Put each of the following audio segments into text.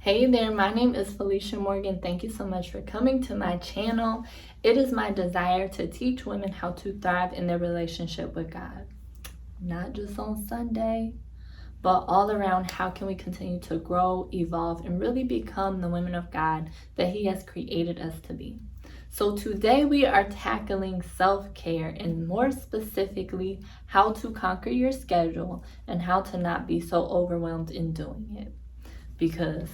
Hey there, my name is Felicia Morgan. Thank you so much for coming to my channel. It is my desire to teach women how to thrive in their relationship with God. Not just on Sunday, but all around. How can we continue to grow, evolve, and really become the women of God that He has created us to be? So today we are tackling self-care, and more specifically, how to conquer your schedule and how to not be so overwhelmed in doing it. Because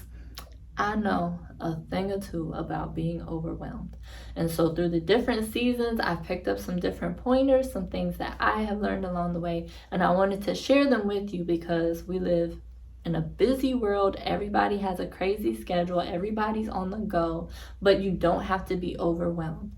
I know a thing or two about being overwhelmed. And so through the different seasons, I've picked up some different pointers, some things that I have learned along the way, and I wanted to share them with you because we live in a busy world. Everybody has a crazy schedule, everybody's on the go, but you don't have to be overwhelmed.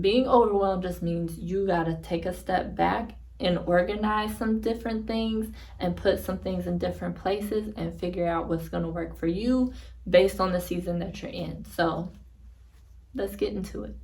Being overwhelmed just means you got to take a step back and organize some different things and put some things in different places and figure out what's going to work for you based on the season that you're in. So let's get into it.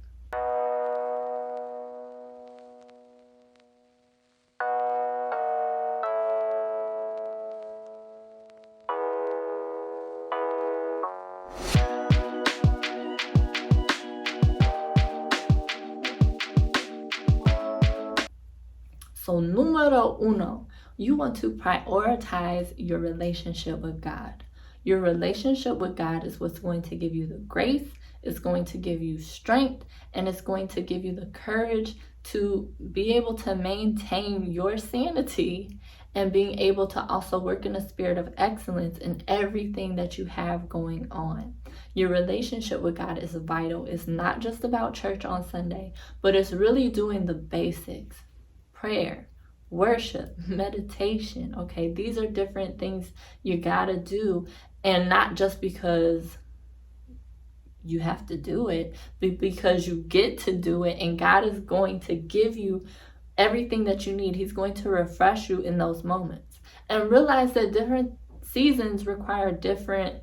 So numero uno, you want to prioritize your relationship with God. Your relationship with God is what's going to give you the grace, it's going to give you strength, and it's going to give you the courage to be able to maintain your sanity and being able to also work in a spirit of excellence in everything that you have going on. Your relationship with God is vital. It's not just about church on Sunday, but it's really doing the basics. Prayer, worship, meditation. Okay, these are different things you gotta do, and not just because you have to do it, but because you get to do it, and God is going to give you everything that you need. He's going to refresh you in those moments. And realize that different seasons require different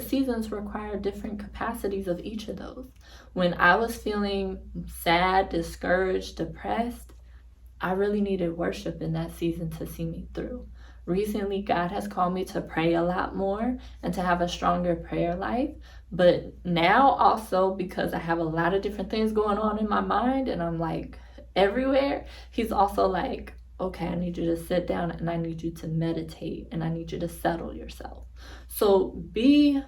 seasons require different capacities of each of those. When I was feeling sad, discouraged, depressed, I really needed worship in that season to see me through. Recently, God has called me to pray a lot more and to have a stronger prayer life. But now also, because I have a lot of different things going on in my mind and I'm like everywhere, He's also like, okay, I need you to sit down and I need you to meditate and I need you to settle yourself. So be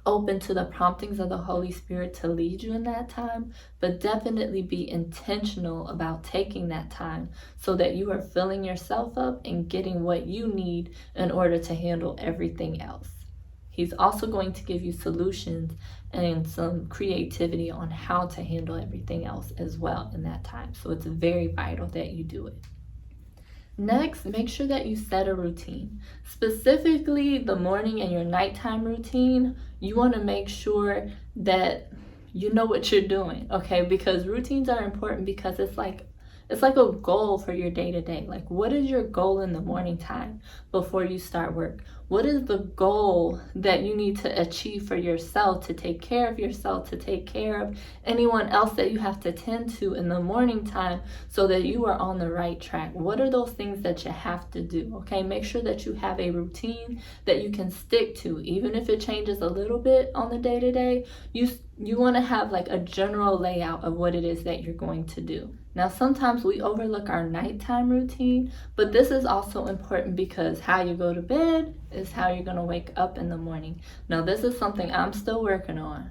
open to the promptings of the Holy Spirit to lead you in that time, but definitely be intentional about taking that time so that you are filling yourself up and getting what you need in order to handle everything else. He's also going to give you solutions and some creativity on how to handle everything else as well in that time. So it's very vital that you do it. Next, make sure that you set a routine. Specifically, the morning and your nighttime routine, you want to make sure that you know what you're doing, okay? Because routines are important because it's like a goal for your day-to-day. Like, what is your goal in the morning time before you start work? What is the goal that you need to achieve for yourself, to take care of yourself, to take care of anyone else that you have to tend to in the morning time so that you are on the right track? What are those things that you have to do? Okay, make sure that you have a routine that you can stick to. Even if it changes a little bit on the day-to-day, you want to have like a general layout of what it is that you're going to do. Now, sometimes we overlook our nighttime routine, but this is also important because how you go to bed is how you're going to wake up in the morning. Now, this is something I'm still working on.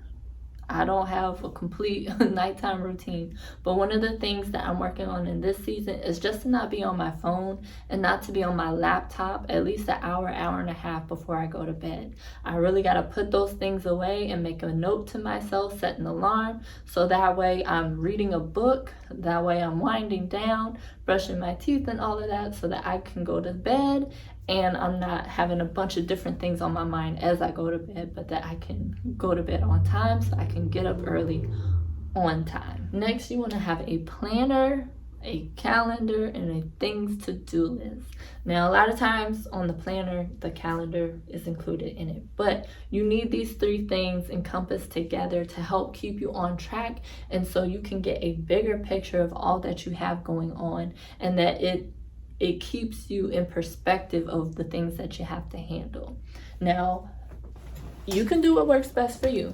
I don't have a complete nighttime routine, but one of the things that I'm working on in this season is just to not be on my phone and not to be on my laptop at least an hour and a half before I go to bed. I really got to put those things away and make a note to myself, set an alarm, so that way I'm reading a book, that way I'm winding down, brushing my teeth and all of that so that I can go to bed and I'm not having a bunch of different things on my mind as I go to bed, but that I can go to bed on time so I can get up early on time. Next, you want to have a planner, a calendar, and a things to do list. Now, a lot of times on the planner, the calendar is included in it, but you need these three things encompassed together to help keep you on track, and so you can get a bigger picture of all that you have going on, and that it it keeps you in perspective of the things that you have to handle. Now, you can do what works best for you.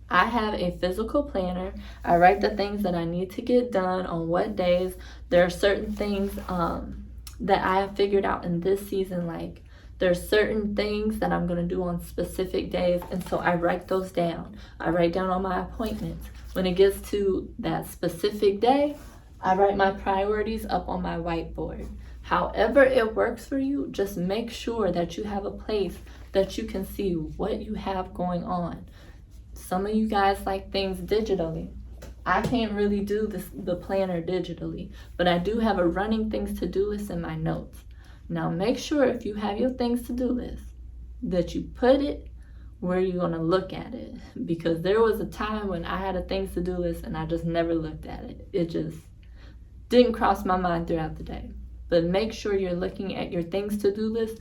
I have a physical planner. I write the things that I need to get done on what days. There are certain things that I have figured out in this season, like there's certain things that I'm going to do on specific days, and so I write those down. I write down all my appointments. When it gets to that specific day, I write my priorities up on my whiteboard. However it works for you, just make sure that you have a place that you can see what you have going on. Some of you guys like things digitally. I can't really do the planner digitally, but I do have a running things to do list in my notes. Now make sure if you have your things to do list that you put it where you're going to look at it, because there was a time when I had a things to do list and I just never looked at it. It just didn't cross my mind throughout the day. But make sure you're looking at your things to do list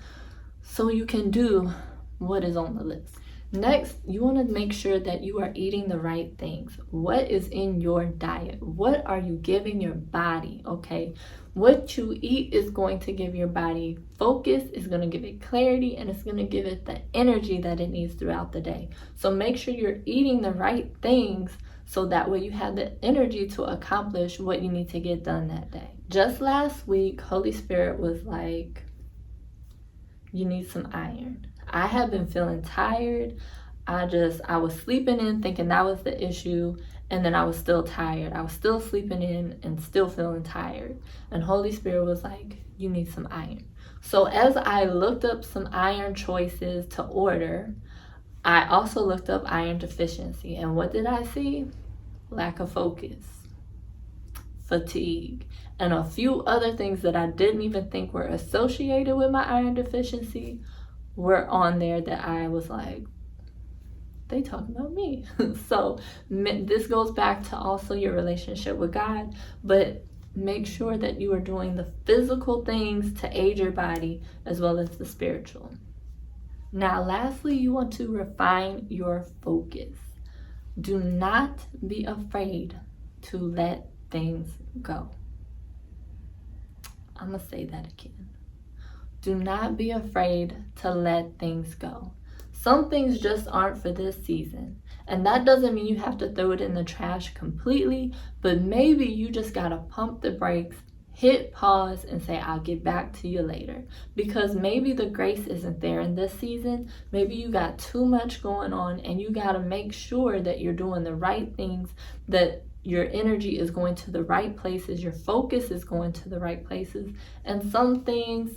so you can do what is on the list. Next, you want to make sure that you are eating the right things. What is in your diet? What are you giving your body? Okay, what you eat is going to give your body focus, is going to give it clarity, and it's going to give it the energy that it needs throughout the day. So make sure you're eating the right things so that way you have the energy to accomplish what you need to get done that day. Just last week, Holy Spirit was like, you need some iron. I have been feeling tired. I was sleeping in thinking that was the issue, and then I was still tired. I was still sleeping in and still feeling tired. And Holy Spirit was like, you need some iron. So as I looked up some iron choices to order, I also looked up iron deficiency. And what did I see? Lack of focus, fatigue, and a few other things that I didn't even think were associated with my iron deficiency were on there that I was like, they talking about me. So this goes back to also your relationship with God, but make sure that you are doing the physical things to aid your body as well as the spiritual. Now, lastly, you want to refine your focus. Do not be afraid to let things go. I'm going to say that again. Do not be afraid to let things go. Some things just aren't for this season. And that doesn't mean you have to throw it in the trash completely, but maybe you just got to pump the brakes, hit pause, and say, I'll get back to you later. Because maybe the grace isn't there in this season. Maybe you got too much going on, and you got to make sure that you're doing the right things, that your energy is going to the right places, your focus is going to the right places, and some things,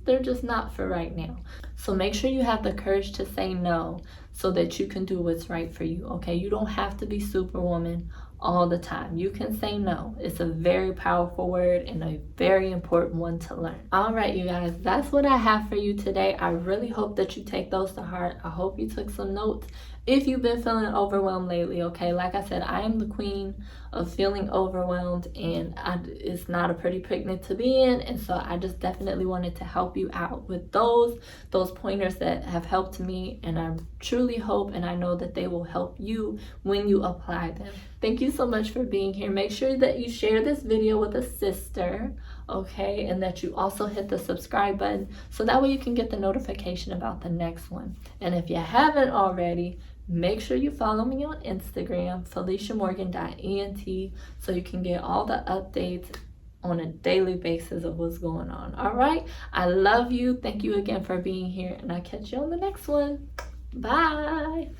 they're just not for right now. So make sure you have the courage to say no so that you can do what's right for you, okay? You don't have to be Superwoman all the time. You can say no. It's a very powerful word and a very important one to learn. All right, you guys, that's what I have for you today. I really hope that you take those to heart. I hope you took some notes. If you've been feeling overwhelmed lately, okay, like I said, I am the queen of feeling overwhelmed, and it's not a pretty picnic to be in, and so I just definitely wanted to help you out with those pointers that have helped me, and I truly hope and I know that they will help you when you apply them. Thank you so much for being here. Make sure that you share this video with a sister, okay, and that you also hit the subscribe button so that way you can get the notification about the next one. And if you haven't already, make sure you follow me on Instagram, FeliciaMorgan.ent, so you can get all the updates on a daily basis of what's going on. All right, I love you. Thank you again for being here, and I'll catch you on the next one. Bye.